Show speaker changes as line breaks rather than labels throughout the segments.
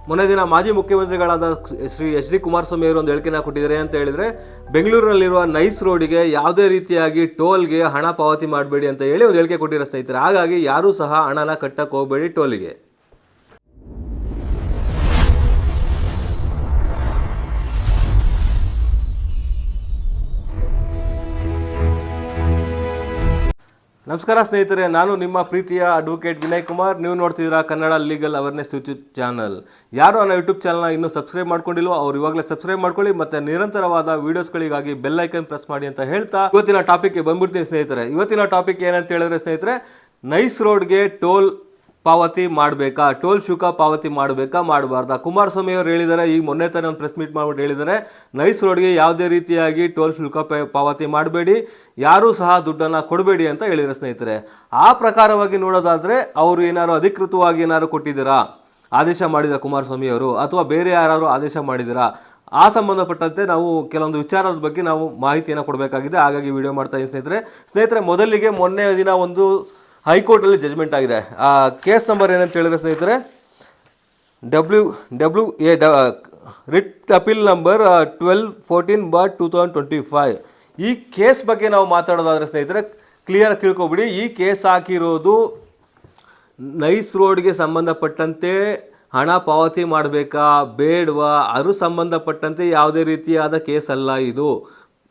ಮೊನ್ನೆ ದಿನ ಮಾಜಿ ಮುಖ್ಯಮಂತ್ರಿಗಳಾದ ಶ್ರೀ ಎಚ್ ಡಿ ಕುಮಾರಸ್ವಾಮಿ ಅವರು ಒಂದು ಹೇಳಿಕೆನ ಕೊಟ್ಟಿದ್ದಾರೆ ಅಂತ ಹೇಳಿದ್ರೆ, ಬೆಂಗಳೂರಿನಲ್ಲಿರುವ ನೈಸ್ ರೋಡಿಗೆ ಯಾವುದೇ ರೀತಿಯಾಗಿ ಟೋಲ್ಗೆ ಹಣ ಪಾವತಿ ಮಾಡಬೇಡಿ ಅಂತ ಹೇಳಿ ಒಂದು ಹೇಳಿಕೆ ಕೊಟ್ಟಿರೋ ಸ್ನೇಹಿತರೆ. ಹಾಗಾಗಿ ಯಾರೂ ಸಹ ಹಣನ ಕಟ್ಟಕ್ಕೆ ಹೋಗಬೇಡಿ ಟೋಲಿಗೆ. ನಮಸ್ಕಾರ ಸ್ನೇಹಿತರೆ, ನಾನು ನಿಮ್ಮ ಪ್ರೀತಿಯ ಅಡ್ವೊಕೇಟ್ ವಿನಯ್ ಕುಮಾರ್. ನೀವು ನೋಡ್ತಿದ್ದೀರಾ Kannada legal awareness YouTube channel. ಯಾರು ನನ್ನ ಯೂಟ್ಯೂಬ್ ಚಾನಲ್ನ ಇನ್ನೂ ಸಬ್ಸ್ಕ್ರೈಬ್ ಮಾಡ್ಕೊಂಡಿಲ್ವೋ ಅವ್ರು ಇವಾಗಲೇ ಸಬ್ಸ್ಕ್ರೈಬ್ ಮಾಡ್ಕೊಳ್ಳಿ, ಮತ್ತೆ ನಿರಂತರವಾದ ವೀಡಿಯೋಸ್ಗಳಿಗಾಗಿ ಬೆಲ್ ಐಕನ್ ಪ್ರೆಸ್ ಮಾಡಿ ಅಂತ ಹೇಳ್ತಾ ಇವತ್ತಿನ ಟಾಪಿಕ್ಗೆ ಬಂದ್ಬಿಡ್ತೀನಿ ಸ್ನೇಹಿತರೆ. ಇವತ್ತಿನ ಟಾಪಿಕ್ ಏನಂತ ಹೇಳಿದ್ರೆ ಸ್ನೇಹಿತರೆ, ನೈಸ್ ರೋಡ್ಗೆ ಟೋಲ್ ಪಾವತಿ ಮಾಡಬೇಕಾ, ಟೋಲ್ ಶುಲ್ಕ ಪಾವತಿ ಮಾಡಬೇಕಾ ಮಾಡಬಾರ್ದಾ? ಕುಮಾರಸ್ವಾಮಿ ಅವರು ಹೇಳಿದ್ದಾರೆ, ಈಗ ಮೊನ್ನೆ ತಾನೇ ಒಂದು ಪ್ರೆಸ್ ಮೀಟ್ ಮಾಡ್ಬಿಟ್ಟು ಹೇಳಿದ್ದಾರೆ, ನೈಸ್ ರೋಡ್ಗೆ ಯಾವುದೇ ರೀತಿಯಾಗಿ ಟೋಲ್ ಶುಲ್ಕ ಪಾವತಿ ಮಾಡಬೇಡಿ, ಯಾರೂ ಸಹ ದುಡ್ಡನ್ನು ಕೊಡಬೇಡಿ ಅಂತ ಹೇಳಿದ್ದಾರೆ ಸ್ನೇಹಿತರೆ. ಆ ಪ್ರಕಾರವಾಗಿ ನೋಡೋದಾದರೆ ಅವರು ಏನಾದ್ರು ಅಧಿಕೃತವಾಗಿ ಏನಾದ್ರು ಕೊಟ್ಟಿದ್ದೀರಾ, ಆದೇಶ ಮಾಡಿದ ಕುಮಾರಸ್ವಾಮಿ ಅವರು, ಅಥವಾ ಬೇರೆ ಯಾರು ಆದೇಶ ಮಾಡಿದ್ದೀರಾ? ಆ ಸಂಬಂಧಪಟ್ಟಂತೆ ನಾವು ಕೆಲವೊಂದು ವಿಚಾರದ ಬಗ್ಗೆ ನಾವು ಮಾಹಿತಿಯನ್ನು ಕೊಡಬೇಕಾಗಿದೆ. ಹಾಗಾಗಿ ವಿಡಿಯೋ ಮಾಡ್ತಾ ಇದ್ದೀನಿ ಸ್ನೇಹಿತರೆ. ಮೊದಲಿಗೆ ಮೊನ್ನೆ ದಿನ ಒಂದು ಹೈಕೋರ್ಟಲ್ಲಿ ಜಜ್ಮೆಂಟ್ ಆಗಿದೆ. ಆ ಕೇಸ್ ನಂಬರ್ ಏನಂತ ಹೇಳಿದ್ರೆ ಸ್ನೇಹಿತರೆ, WWA ರಿಟ್ ಅಪೀಲ್ ನಂಬರ್ 1214/2025. ಈ ಕೇಸ್ ಬಗ್ಗೆ ನಾವು ಮಾತಾಡೋದಾದರೆ ಸ್ನೇಹಿತರೆ, ಕ್ಲಿಯರ್ ತಿಳ್ಕೊಬಿಡಿ. ಈ ಕೇಸ್ ಹಾಕಿರೋದು ನೈಸ್ ರೋಡ್ಗೆ ಸಂಬಂಧಪಟ್ಟಂತೆ ಹಣ ಪಾವತಿ ಮಾಡಬೇಕಾ ಬೇಡವಾ ಅದ್ರ ಸಂಬಂಧಪಟ್ಟಂತೆ ಯಾವುದೇ ರೀತಿಯಾದ ಕೇಸ್ ಅಲ್ಲ ಇದು.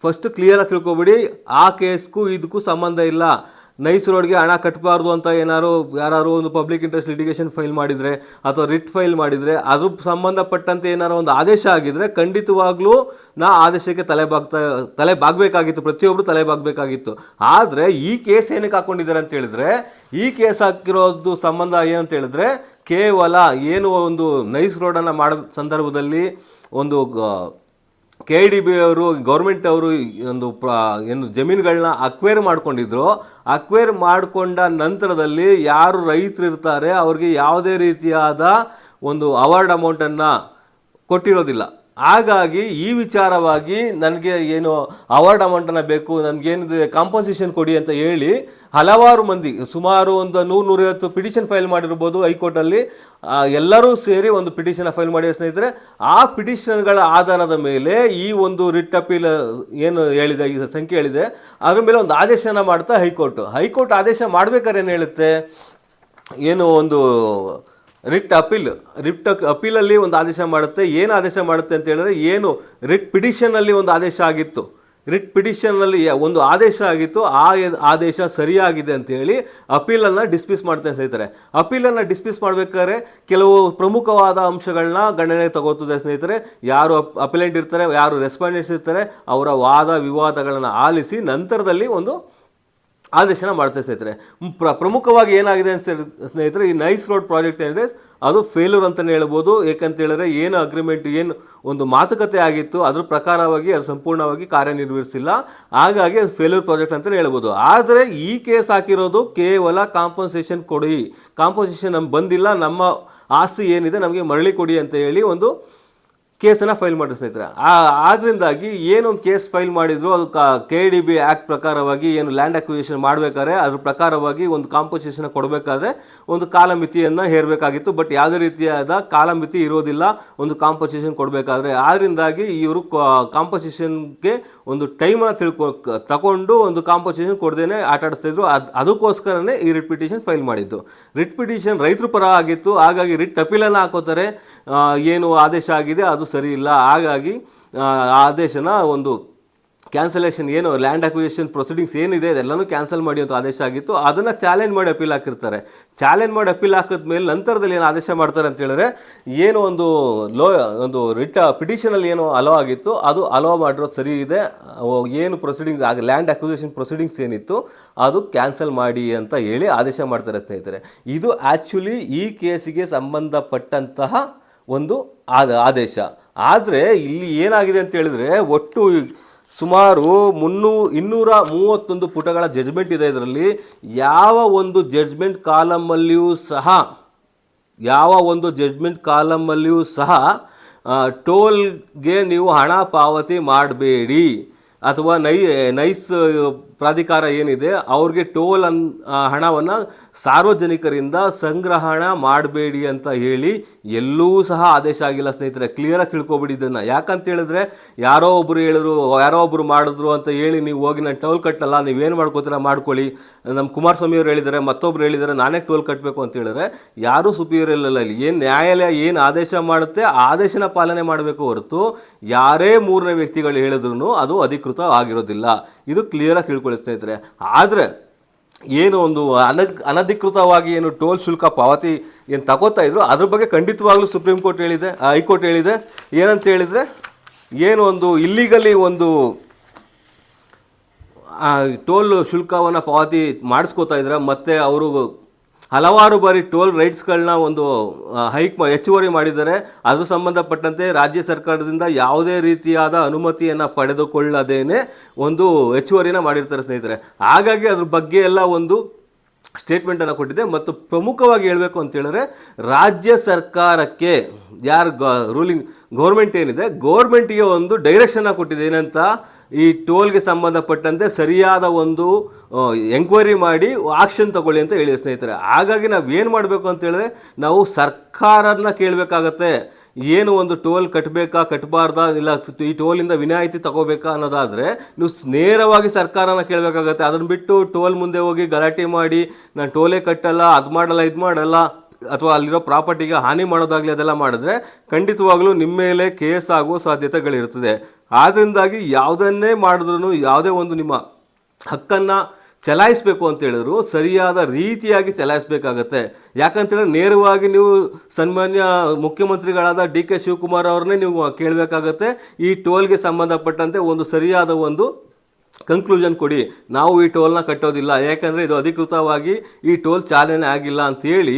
ಫಸ್ಟ್ ಕ್ಲಿಯರಾಗಿ ತಿಳ್ಕೊಬಿಡಿ. ಆ ಕೇಸ್ಗೂ ಇದಕ್ಕೂ ಸಂಬಂಧ ಇಲ್ಲ. ನೈಸ್ ರೋಡ್ಗೆ ಹಣ ಕಟ್ಟಬಾರ್ದು ಅಂತ ಯಾರು ಒಂದು ಪಬ್ಲಿಕ್ ಇಂಟ್ರೆಸ್ಟ್ ಲಿಟಿಗೇಷನ್ ಫೈಲ್ ಮಾಡಿದರೆ ಅಥವಾ ರಿಟ್ ಫೈಲ್ ಮಾಡಿದರೆ ಅದ್ರ ಸಂಬಂಧಪಟ್ಟಂತೆ ಏನಾರು ಒಂದು ಆದೇಶ ಆಗಿದ್ದರೆ ಖಂಡಿತವಾಗ್ಲೂ ಆದೇಶಕ್ಕೆ ತಲೆ ಬಾಗಬೇಕಾಗಿತ್ತು, ಪ್ರತಿಯೊಬ್ಬರು ತಲೆ ಬಾಗಬೇಕಾಗಿತ್ತು. ಆದರೆ ಈ ಕೇಸ್ ಏನಕ್ಕೆ ಹಾಕ್ಕೊಂಡಿದ್ದಾರೆ ಅಂತ ಹೇಳಿದ್ರೆ, ಈ ಕೇಸ್ ಹಾಕಿರೋದು ಸಂಬಂಧ ಏನಂತ ಹೇಳಿದ್ರೆ, ಕೇವಲ ಏನು ಒಂದು ನೈಸ್ ರೋಡನ್ನು ಮಾಡೋ ಸಂದರ್ಭದಲ್ಲಿ ಒಂದು KDB ಅವರು ಗೌರ್ಮೆಂಟ್ ಅವರು ಏನು ಜಮೀನುಗಳನ್ನ ಅಕ್ವೈರ್ ಮಾಡ್ಕೊಂಡಿದ್ರು, ಅಕ್ವೈರ್ ಮಾಡಿಕೊಂಡ ನಂತರದಲ್ಲಿ ಯಾರು ರೈತರು ಇರ್ತಾರೆ ಅವ್ರಿಗೆ ಯಾವುದೇ ರೀತಿಯಾದ ಒಂದು ಅವಾರ್ಡ್ ಅಮೌಂಟನ್ನು ಕೊಟ್ಟಿರೋದಿಲ್ಲ. ಹಾಗಾಗಿ ಈ ವಿಚಾರವಾಗಿ ನನಗೆ ಏನು ಅವಾರ್ಡ್ ಅಮೌಂಟನ್ನು ಬೇಕು, ನನಗೇನಿದೆ ಕಾಂಪನ್ಸೇಷನ್ ಕೊಡಿ ಅಂತ ಹೇಳಿ ಹಲವಾರು ಮಂದಿ, ಸುಮಾರು ಒಂದು 100-150 ಪಿಟಿಷನ್ ಫೈಲ್ ಮಾಡಿರ್ಬೋದು ಹೈಕೋರ್ಟಲ್ಲಿ. ಎಲ್ಲರೂ ಸೇರಿ ಒಂದು ಪಿಟಿಷನ್ ಫೈಲ್ ಮಾಡಿದ ಸ್ನೇಹಿತರೆ. ಆ ಪಿಟಿಷನ್ಗಳ ಆಧಾರದ ಮೇಲೆ ಈ ಒಂದು ರಿಟ್ ಅಪೀಲ್ ಏನು ಹೇಳಿದೆ, ಈ ಸಂಖ್ಯೆ ಹೇಳಿದೆ, ಅದ್ರ ಮೇಲೆ ಒಂದು ಆದೇಶನ ಮಾಡ್ತಾ ಹೈಕೋರ್ಟ್ ಆದೇಶ ಮಾಡ್ಬೇಕಾದ್ರೆ ಏನು ಹೇಳುತ್ತೆ, ಏನು ಒಂದು ರಿಟ್ ಅಪೀಲಲ್ಲಿ ಒಂದು ಆದೇಶ ಮಾಡುತ್ತೆ. ಏನು ಆದೇಶ ಮಾಡುತ್ತೆ ಅಂತ ಹೇಳಿದ್ರೆ, ಏನು ರಿಟ್ ಪಿಟಿಷನ್ನಲ್ಲಿ ಒಂದು ಆದೇಶ ಆಗಿತ್ತು, ರಿಟ್ ಪಿಟಿಷನ್ನಲ್ಲಿ ಒಂದು ಆದೇಶ ಆಗಿತ್ತು, ಆ ಆದೇಶ ಸರಿಯಾಗಿದೆ ಅಂತೇಳಿ ಅಪೀಲನ್ನು ಡಿಸ್ಮಿಸ್ ಮಾಡ್ತಾ ಸ್ನೇಹಿತರೆ. ಅಪೀಲನ್ನು ಡಿಸ್ಮಿಸ್ ಮಾಡಬೇಕಾದ್ರೆ ಕೆಲವು ಪ್ರಮುಖವಾದ ಅಂಶಗಳನ್ನ ಗಣನೆಗೆ ತಗೋತದೆ ಸ್ನೇಹಿತರೆ. ಯಾರು ಅಪೀಲೆಂಟ್ ಇರ್ತಾರೆ, ಯಾರು ರೆಸ್ಪಾಂಡೆಂಟ್ಸ್ ಇರ್ತಾರೆ, ಅವರ ವಾದ ವಿವಾದಗಳನ್ನು ಆಲಿಸಿ ನಂತರದಲ್ಲಿ ಒಂದು ಆದೇಶನ ಮಾಡ್ತಾ ಸ್ನೇಹಿತರೆ. ಪ್ರಮುಖವಾಗಿ ಏನಾಗಿದೆ ಅಂತ ಸ್ನೇಹಿತರೆ, ಈ ನೈಸ್ ರೋಡ್ ಪ್ರಾಜೆಕ್ಟ್ ಏನಿದೆ ಅದು ಫೇಲ್ಯೂರ್ ಅಂತಲೇ ಹೇಳ್ಬೋದು. ಏಕಂತ ಹೇಳಿದ್ರೆ, ಏನು ಅಗ್ರಿಮೆಂಟ್, ಏನು ಒಂದು ಮಾತುಕತೆ ಆಗಿತ್ತು ಅದ್ರ ಪ್ರಕಾರವಾಗಿ ಅದು ಸಂಪೂರ್ಣವಾಗಿ ಕಾರ್ಯನಿರ್ವಹಿಸಿಲ್ಲ. ಹಾಗಾಗಿ ಅದು ಫೇಲ್ಯೂರ್ ಪ್ರಾಜೆಕ್ಟ್ ಅಂತಲೇ ಹೇಳ್ಬೋದು. ಆದರೆ ಈ ಕೇಸ್ ಹಾಕಿರೋದು ಕೇವಲ ಕಾಂಪನ್ಸೇಷನ್ ಕೊಡಿ, ಕಾಂಪನ್ಸೇಷನ್ ನಮ್ಗೆ ಬಂದಿಲ್ಲ, ನಮ್ಮ ಆಸ್ತಿ ಏನಿದೆ ನಮಗೆ ಮರಳಿ ಕೊಡಿ ಅಂತ ಹೇಳಿ ಒಂದು ಕೇಸನ್ನು ಫೈಲ್ ಮಾಡಿದ್ರು ಸ್ನೇಹಿತರೆ. ಆದ್ದರಿಂದಾಗಿ ಏನೊಂದು ಕೇಸ್ ಫೈಲ್ ಮಾಡಿದ್ರು, ಅದು KDB ಆ್ಯಕ್ಟ್ ಪ್ರಕಾರವಾಗಿ ಏನು ಲ್ಯಾಂಡ್ ಅಕ್ವಿಸಿಷನ್ ಮಾಡಬೇಕಾದ್ರೆ ಅದ್ರ ಪ್ರಕಾರವಾಗಿ ಒಂದು ಕಾಂಪನ್ಸೇಷನ್ ಕೊಡಬೇಕಾದ್ರೆ ಒಂದು ಕಾಲಮಿತಿಯನ್ನು ಹೇರಬೇಕಾಗಿತ್ತು. ಬಟ್ ಯಾವುದೇ ರೀತಿಯಾದ ಕಾಲಮಿತಿ ಇರೋದಿಲ್ಲ ಒಂದು ಕಾಂಪನ್ಸೇಷನ್ ಕೊಡಬೇಕಾದ್ರೆ. ಆದ್ದರಿಂದಾಗಿ ಇವರು ಕಾಂಪನ್ಸೇಷನ್ಗೆ ಒಂದು ಟೈಮನ್ನು ತಗೊಂಡು ಒಂದು ಕಾಂಪನ್ಸೇಷನ್ ಕೊಡದೇನೆ ಆಟ ಆಡಿಸ್ತಿದ್ರು. ಅದಕ್ಕೋಸ್ಕರನೇ ಈ ರಿಟ್ ಪಿಟಿಷನ್ ಫೈಲ್ ಮಾಡಿದ್ದು. ರಿಟ್ ಪಿಟಿಷನ್ ರೈತರ ಪರ ಆಗಿತ್ತು. ಹಾಗಾಗಿ ರಿಟ್ ಅಪೀಲನ್ನು ಹಾಕೋತಾರೆ, ಏನು ಆದೇಶ ಆಗಿದೆ ಅದು ಸರಿ ಇಲ್ಲ, ಹಾಗಾಗಿ ಆದೇಶನ ಒಂದು ಕ್ಯಾನ್ಸಲೇಷನ್, ಏನು ಲ್ಯಾಂಡ್ ಅಕ್ವಿಸಿಷನ್ ಪ್ರೊಸೀಡಿಂಗ್ಸ್ ಏನಿದೆ ಅದೆಲ್ಲನೂ ಕ್ಯಾನ್ಸಲ್ ಮಾಡಿ ಅಂತ ಆದೇಶ ಆಗಿತ್ತು. ಅದನ್ನು ಚಾಲೆಂಜ್ ಮಾಡಿ ಅಪೀಲ್ ಹಾಕಿರ್ತಾರೆ. ಚಾಲೆಂಜ್ ಮಾಡಿ ಅಪೀಲ್ ಹಾಕಿದ್ಮೇಲೆ ನಂತರದಲ್ಲಿ ಏನು ಆದೇಶ ಮಾಡ್ತಾರೆ ಅಂತ ಹೇಳಿದ್ರೆ, ಏನು ಒಂದು ರಿಟ್ ಪಿಟಿಷನಲ್ಲಿ ಏನು ಅಲೋ ಆಗಿತ್ತು ಅದು ಅಲೋ ಮಾಡಿರೋದು ಸರಿ ಇದೆ, ಏನು ಪ್ರೊಸೀಡಿಂಗ್ ಲ್ಯಾಂಡ್ ಅಕ್ವಿಸಿಷನ್ ಪ್ರೊಸೀಡಿಂಗ್ಸ್ ಏನಿತ್ತು ಅದು ಕ್ಯಾನ್ಸಲ್ ಮಾಡಿ ಅಂತ ಹೇಳಿ ಆದೇಶ ಮಾಡ್ತಾರೆ ಸ್ನೇಹಿತರೆ. ಇದು ಆ್ಯಕ್ಚುಲಿ ಈ ಕೇಸಿಗೆ ಸಂಬಂಧಪಟ್ಟಂತಹ ಒಂದು ಆದೇಶ. ಆದರೆ ಇಲ್ಲಿ ಏನಾಗಿದೆ ಅಂತ ಹೇಳಿದ್ರೆ, ಒಟ್ಟು ಸುಮಾರು 231 ಪುಟಗಳ ಜಡ್ಜ್ಮೆಂಟ್ ಇದೆ. ಇದರಲ್ಲಿ ಯಾವ ಒಂದು ಜಡ್ಜ್ಮೆಂಟ್ ಕಾಲಮಲ್ಲಿಯೂ ಸಹ ಟೋಲ್ಗೆ ನೀವು ಹಣ ಪಾವತಿ ಮಾಡಬೇಡಿ ಅಥವಾ ನೈಸ್ ಪ್ರಾಧಿಕಾರ ಏನಿದೆ ಅವ್ರಿಗೆ ಟೋಲ್ ಹಣವನ್ನು ಸಾರ್ವಜನಿಕರಿಂದ ಸಂಗ್ರಹಣ ಮಾಡಬೇಡಿ ಅಂತ ಹೇಳಿ ಎಲ್ಲೂ ಸಹ ಆದೇಶ ಆಗಿಲ್ಲ ಸ್ನೇಹಿತರೆ. ಕ್ಲಿಯರಾಗಿ ತಿಳ್ಕೊಬಿಡಿ ಇದನ್ನು. ಯಾಕಂತ ಹೇಳಿದ್ರೆ ಯಾರೋ ಒಬ್ಬರು ಹೇಳಿದ್ರು, ಯಾರೋ ಒಬ್ಬರು ಮಾಡಿದ್ರು ಅಂತ ಹೇಳಿ ನೀವು ಹೋಗಿ ನಾನು ಟೋಲ್ ಕಟ್ಟಲ್ಲ, ನೀವೇನು ಮಾಡ್ಕೋತೀರ ಮಾಡ್ಕೊಳ್ಳಿ, ನಮ್ಮ ಕುಮಾರಸ್ವಾಮಿ ಅವರು ಹೇಳಿದ್ದಾರೆ, ಮತ್ತೊಬ್ರು ಹೇಳಿದ್ದಾರೆ ನಾನೇ ಟೋಲ್ ಕಟ್ಟಬೇಕು ಅಂತ ಹೇಳಿದ್ರೆ ಯಾರೂ ಸುಪೀರಿಯರ್ ಇಲ್ಲ. ಇಲ್ಲಿ ಏನು ನ್ಯಾಯಾಲಯ ಏನು ಆದೇಶ ಮಾಡುತ್ತೆ ಆದೇಶನ ಪಾಲನೆ ಮಾಡಬೇಕು ಹೊರತು ಯಾರೇ ಮೂರನೇ ವ್ಯಕ್ತಿಗಳು ಹೇಳಿದ್ರು ಅದು ಅಧಿಕೃತ ಆಗಿರೋದಿಲ್ಲ. ಇದು ಕ್ಲಿಯರಾಗಿ ತಿಳ್ಕೊಳ್ಳಿ ಸ್ನೇಹಿತರೆ. ಆದರೆ ಏನು ಒಂದು ಅನಧಿಕೃತವಾಗಿ ಏನು ಟೋಲ್ ಶುಲ್ಕ ಪಾವತಿ ಏನು ತಗೋತಾ ಇದ್ರು ಅದ್ರ ಬಗ್ಗೆ ಖಂಡಿತವಾಗ್ಲೂ ಸುಪ್ರೀಂ ಕೋರ್ಟ್ ಹೇಳಿದೆ, ಹೈಕೋರ್ಟ್ ಹೇಳಿದೆ. ಏನಂತ ಹೇಳಿದರೆ, ಏನು ಒಂದು ಇಲ್ಲಿಗಲಿ ಒಂದು ಟೋಲ್ ಶುಲ್ಕವನ್ನು ಪಾವತಿ ಮಾಡಿಸ್ಕೋತಾ ಇದ್ರೆ ಮತ್ತು ಅವರು ಹಲವಾರು ಬಾರಿ ಟೋಲ್ ರೈಟ್ಸ್ಗಳನ್ನ ಒಂದು ಹೆಚ್ಚುವರಿ ಮಾಡಿದ್ದಾರೆ. ಅದು ಸಂಬಂಧಪಟ್ಟಂತೆ ರಾಜ್ಯ ಸರ್ಕಾರದಿಂದ ಯಾವುದೇ ರೀತಿಯಾದ ಅನುಮತಿಯನ್ನು ಪಡೆದುಕೊಳ್ಳದೇನೆ ಒಂದು ಹೆಚ್ಚುವರಿನ ಮಾಡಿರ್ತಾರೆ ಸ್ನೇಹಿತರೆ. ಹಾಗಾಗಿ ಅದ್ರ ಬಗ್ಗೆ ಎಲ್ಲ ಒಂದು ಸ್ಟೇಟ್ಮೆಂಟನ್ನು ಕೊಟ್ಟಿದೆ. ಮತ್ತು ಪ್ರಮುಖವಾಗಿ ಹೇಳಬೇಕು ಅಂತ ಹೇಳಿದ್ರೆ, ರಾಜ್ಯ ಸರ್ಕಾರಕ್ಕೆ ಯಾರು ರೂಲಿಂಗ್ ಗೌರ್ಮೆಂಟ್ ಏನಿದೆ ಗೌರ್ಮೆಂಟಿಗೆ ಒಂದು ಡೈರೆಕ್ಷನ್ನ ಕೊಟ್ಟಿದೆ. ಏನಂತ, ಈ ಟೋಲ್ಗೆ ಸಂಬಂಧಪಟ್ಟಂತೆ ಸರಿಯಾದ ಒಂದು ಎಂಕ್ವೈರಿ ಮಾಡಿ ಆಕ್ಷನ್ ತಗೊಳ್ಳಿ ಅಂತ ಹೇಳಿದೆ ಸ್ನೇಹಿತರೆ. ಹಾಗಾಗಿ ನಾವು ಏನು ಮಾಡಬೇಕು ಅಂತ ಹೇಳಿದ್ರೆ, ನಾವು ಸರ್ಕಾರನ ಕೇಳಬೇಕಾಗತ್ತೆ. ಏನು ಒಂದು ಟೋಲ್ ಕಟ್ಟಬೇಕಾ ಕಟ್ಟಬಾರ್ದಾ, ಇಲ್ಲ ಈ ಟೋಲಿಂದ ವಿನಾಯಿತಿ ತಗೋಬೇಕಾ ಅನ್ನೋದಾದರೆ ನೀವು ನೇರವಾಗಿ ಸರ್ಕಾರನ ಕೇಳಬೇಕಾಗತ್ತೆ. ಅದನ್ನು ಬಿಟ್ಟು ಟೋಲ್ ಮುಂದೆ ಹೋಗಿ ಗಲಾಟೆ ಮಾಡಿ ನಾನು ಟೋಲೇ ಕಟ್ಟಲ್ಲ, ಅದು ಮಾಡಲ್ಲ, ಇದು ಮಾಡಲ್ಲ, ಅಥವಾ ಅಲ್ಲಿರೋ ಪ್ರಾಪರ್ಟಿಗೆ ಹಾನಿ ಮಾಡೋದಾಗಲಿ ಅದೆಲ್ಲ ಮಾಡಿದ್ರೆ ಖಂಡಿತವಾಗ್ಲೂ ನಿಮ್ಮ ಮೇಲೆ ಕೇಸ್ ಆಗುವ ಸಾಧ್ಯತೆಗಳಿರ್ತದೆ. ಆದ್ದರಿಂದಾಗಿ ಯಾವುದನ್ನೇ ಮಾಡಿದ್ರೂ ಯಾವುದೇ ಒಂದು ನಿಮ್ಮ ಹಕ್ಕನ್ನು ಚಲಾಯಿಸಬೇಕು ಅಂತ ಹೇಳಿದ್ರು ಸರಿಯಾದ ರೀತಿಯಾಗಿ ಚಲಾಯಿಸಬೇಕಾಗತ್ತೆ. ಯಾಕಂತೇಳಿದ್ರೆ ನೇರವಾಗಿ ನೀವು ಸನ್ಮಾನ್ಯ ಮುಖ್ಯಮಂತ್ರಿಗಳಾದ ಡಿ.ಕೆ. ಶಿವಕುಮಾರ್ ಅವ್ರನ್ನೇ ನೀವು ಕೇಳಬೇಕಾಗತ್ತೆ. ಈ ಟೋಲ್ಗೆ ಸಂಬಂಧಪಟ್ಟಂತೆ ಒಂದು ಸರಿಯಾದ ಒಂದು ಕನ್ಕ್ಲೂಷನ್ ಕೊಡಿ, ನಾವು ಈ ಟೋಲ್ನ ಕಟ್ಟೋದಿಲ್ಲ, ಯಾಕಂದರೆ ಇದು ಅಧಿಕೃತವಾಗಿ ಈ ಟೋಲ್ ಚಾಲನೆ ಆಗಿಲ್ಲ ಅಂಥೇಳಿ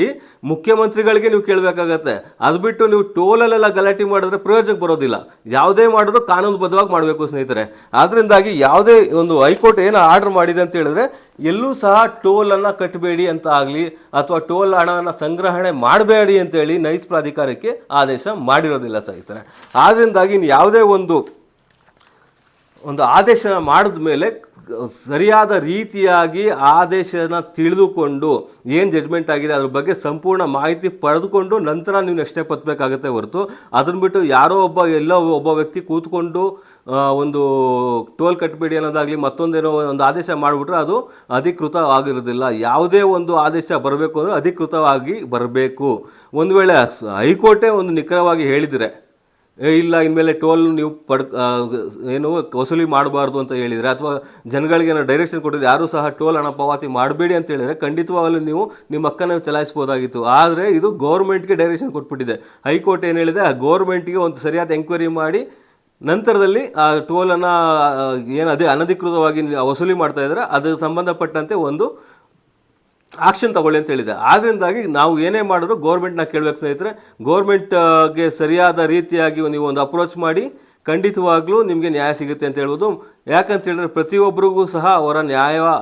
ಮುಖ್ಯಮಂತ್ರಿಗಳಿಗೆ ನೀವು ಕೇಳಬೇಕಾಗತ್ತೆ. ಅದು ಬಿಟ್ಟು ನೀವು ಟೋಲಲ್ಲೆಲ್ಲ ಗಲಾಟೆ ಮಾಡಿದ್ರೆ ಪ್ರಯೋಜನಕ್ಕೆ ಬರೋದಿಲ್ಲ. ಯಾವುದೇ ಮಾಡಿದ್ರು ಕಾನೂನುಬದ್ಧವಾಗಿ ಮಾಡಬೇಕು ಸ್ನೇಹಿತರೆ. ಆದ್ದರಿಂದಾಗಿ ಯಾವುದೇ ಒಂದು ಹೈಕೋರ್ಟ್ ಏನು ಆರ್ಡರ್ ಮಾಡಿದೆ ಅಂತ ಹೇಳಿದ್ರೆ ಎಲ್ಲೂ ಸಹ ಟೋಲನ್ನು ಕಟ್ಟಬೇಡಿ ಅಂತ ಆಗಲಿ ಅಥವಾ ಟೋಲ್ ಹಣವನ್ನು ಸಂಗ್ರಹಣೆ ಮಾಡಬೇಡಿ ಅಂತೇಳಿ ನೈಸ್ ಪ್ರಾಧಿಕಾರಕ್ಕೆ ಆದೇಶ ಮಾಡಿರೋದಿಲ್ಲ ಸ್ನೇಹಿತರೆ. ಆದ್ದರಿಂದಾಗಿ ಯಾವುದೇ ಒಂದು ಆದೇಶ ಮಾಡಿದ ಮೇಲೆ ಸರಿಯಾದ ರೀತಿಯಾಗಿ ಆದೇಶನ ತಿಳಿದುಕೊಂಡು ಏನು ಜಡ್ಜ್ಮೆಂಟ್ ಆಗಿದೆ ಅದ್ರ ಬಗ್ಗೆ ಸಂಪೂರ್ಣ ಮಾಹಿತಿ ಪಡೆದುಕೊಂಡು ನಂತರ ನೀವು ನೆಕ್ಸ್ಟ್ ಸ್ಟೆಪ್ ಹತ್ತಬೇಕಾಗತ್ತೆ ಹೊರತು ಅದನ್ನು ಬಿಟ್ಟು ಯಾರೋ ಒಬ್ಬ ವ್ಯಕ್ತಿ ಕೂತ್ಕೊಂಡು ಒಂದು ಟೋಲ್ ಕಟ್ಟಬೇಡಿ ಅನ್ನೋದಾಗಲಿ ಮತ್ತೊಂದೇನೋ ಒಂದು ಆದೇಶ ಮಾಡಿಬಿಟ್ರೆ ಅದು ಅಧಿಕೃತ ಆಗಿರೋದಿಲ್ಲ. ಯಾವುದೇ ಒಂದು ಆದೇಶ ಬರಬೇಕು ಅಂದರೆ ಅಧಿಕೃತವಾಗಿ ಬರಬೇಕು. ಒಂದು ವೇಳೆ ಹೈಕೋರ್ಟೇ ಒಂದು ನಿಖರವಾಗಿ ಹೇಳಿದರೆ ಇಲ್ಲ ಇನ್ಮೇಲೆ ಟೋಲ್ ನೀವು ಏನು ವಸೂಲಿ ಮಾಡಬಾರ್ದು ಅಂತ ಹೇಳಿದರೆ ಅಥವಾ ಜನಗಳಿಗೆ ಏನೋ ಡೈರೆಕ್ಷನ್ ಕೊಟ್ಟಿದ್ರೆ ಯಾರೂ ಸಹ ಟೋಲ್ ಹಣ ಪಾವತಿ ಮಾಡಬೇಡಿ ಅಂತ ಹೇಳಿದರೆ ಖಂಡಿತವಾಗಲೂ ನೀವು ನಿಮ್ಮ ಹಕ್ಕನ್ನು ಚಲಾಯಿಸ್ಬೋದಾಗಿತ್ತು. ಆದರೆ ಇದು ಗೌರ್ಮೆಂಟ್ಗೆ ಡೈರೆಕ್ಷನ್ ಕೊಟ್ಬಿಟ್ಟಿದೆ. ಹೈಕೋರ್ಟ್ ಏನು ಹೇಳಿದೆ, ಆ ಗೌರ್ಮೆಂಟ್ಗೆ ಒಂದು ಸರಿಯಾದ ಎಂಕ್ವೈರಿ ಮಾಡಿ ನಂತರದಲ್ಲಿ ಆ ಟೋಲನ್ನು ಏನು ಅದೇ ಅನಧಿಕೃತವಾಗಿ ವಸೂಲಿ ಮಾಡ್ತಾ ಇದ್ದಾರೆ ಅದಕ್ಕೆ ಸಂಬಂಧಪಟ್ಟಂತೆ ಒಂದು ಆಕ್ಷನ್ ತಗೊಳ್ಳಿ ಅಂತ ಹೇಳಿದೆ. ಆದ್ದರಿಂದಾಗಿ ನಾವು ಏನೇ ಮಾಡಿದ್ರು ಗೌರ್ಮೆಂಟ್ನ ಕೇಳಬೇಕು ಸ್ನೇಹಿತರೆ. ಗೌರ್ಮೆಂಟ್ಗೆ ಸರಿಯಾದ ರೀತಿಯಾಗಿ ನೀವು ಒಂದು ಅಪ್ರೋಚ್ ಮಾಡಿ ಖಂಡಿತವಾಗ್ಲೂ ನಿಮಗೆ ನ್ಯಾಯ ಸಿಗುತ್ತೆ ಅಂತ ಹೇಳ್ಬೋದು. ಯಾಕಂತ ಹೇಳಿದ್ರೆ ಪ್ರತಿಯೊಬ್ಬರಿಗೂ ಸಹ ಅವರ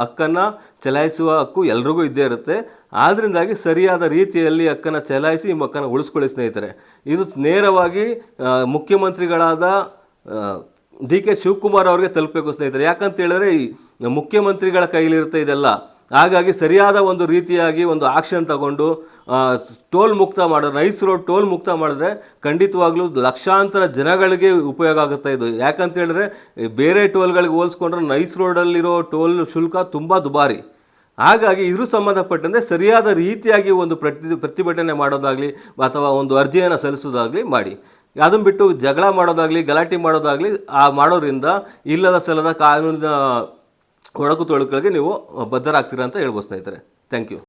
ಹಕ್ಕನ್ನು ಚಲಾಯಿಸುವ ಹಕ್ಕು ಎಲ್ರಿಗೂ ಇದ್ದೇ ಇರುತ್ತೆ. ಆದ್ದರಿಂದಾಗಿ ಸರಿಯಾದ ರೀತಿಯಲ್ಲಿ ಹಕ್ಕನ್ನು ಚಲಾಯಿಸಿ ನಿಮ್ಮ ಹಕ್ಕನ್ನು ಉಳಿಸ್ಕೊಳ್ಳಿ ಸ್ನೇಹಿತರೆ. ಇದು ನೇರವಾಗಿ ಮುಖ್ಯಮಂತ್ರಿಗಳಾದ ಡಿ.ಕೆ. ಶಿವಕುಮಾರ್ ಅವ್ರಿಗೆ ತಲುಪಬೇಕು ಸ್ನೇಹಿತರೆ. ಯಾಕಂತ ಹೇಳಿದ್ರೆ ಈ ಮುಖ್ಯಮಂತ್ರಿಗಳ ಕೈಲಿರುತ್ತೆ ಇದೆಲ್ಲ. ಹಾಗಾಗಿ ಸರಿಯಾದ ಒಂದು ರೀತಿಯಾಗಿ ಒಂದು ಆಕ್ಷನ್ ತಗೊಂಡು ಟೋಲ್ ಮುಕ್ತ ಮಾಡಿದ್ರೆ, ನೈಸ್ ರೋಡ್ ಟೋಲ್ ಮುಕ್ತ ಮಾಡಿದ್ರೆ ಖಂಡಿತವಾಗ್ಲೂ ಲಕ್ಷಾಂತರ ಜನಗಳಿಗೆ ಉಪಯೋಗ ಆಗುತ್ತೆ ಇದು. ಯಾಕಂತ ಹೇಳಿದ್ರೆ ಬೇರೆ ಟೋಲ್ಗಳಿಗೆ ಹೋಲಿಸ್ಕೊಂಡ್ರೆ ನೈಸ್ ರೋಡಲ್ಲಿರೋ ಟೋಲ್ ಶುಲ್ಕ ತುಂಬ ದುಬಾರಿ. ಹಾಗಾಗಿ ಇದ್ರ ಸಂಬಂಧಪಟ್ಟಂತೆ ಸರಿಯಾದ ರೀತಿಯಾಗಿ ಒಂದು ಪ್ರತಿಭಟನೆ ಮಾಡೋದಾಗಲಿ ಅಥವಾ ಒಂದು ಅರ್ಜಿಯನ್ನು ಸಲ್ಲಿಸೋದಾಗಲಿ ಮಾಡಿ. ಅದನ್ನು ಬಿಟ್ಟು ಜಗಳ ಮಾಡೋದಾಗಲಿ ಗಲಾಟೆ ಮಾಡೋದಾಗಲಿ ಮಾಡೋದ್ರಿಂದ ಇಲ್ಲದ ಸಲ್ಲದ ಕಾನೂನಿನ ಒಳಕು ತೊಳಕುಗಳಿಗೆ ನೀವು ಬದ್ಧರಾಗ್ತೀರಾ ಅಂತ ಹೇಳ್ಬೋದು ಸ್ನೇಹಿತರೆ. Thank you.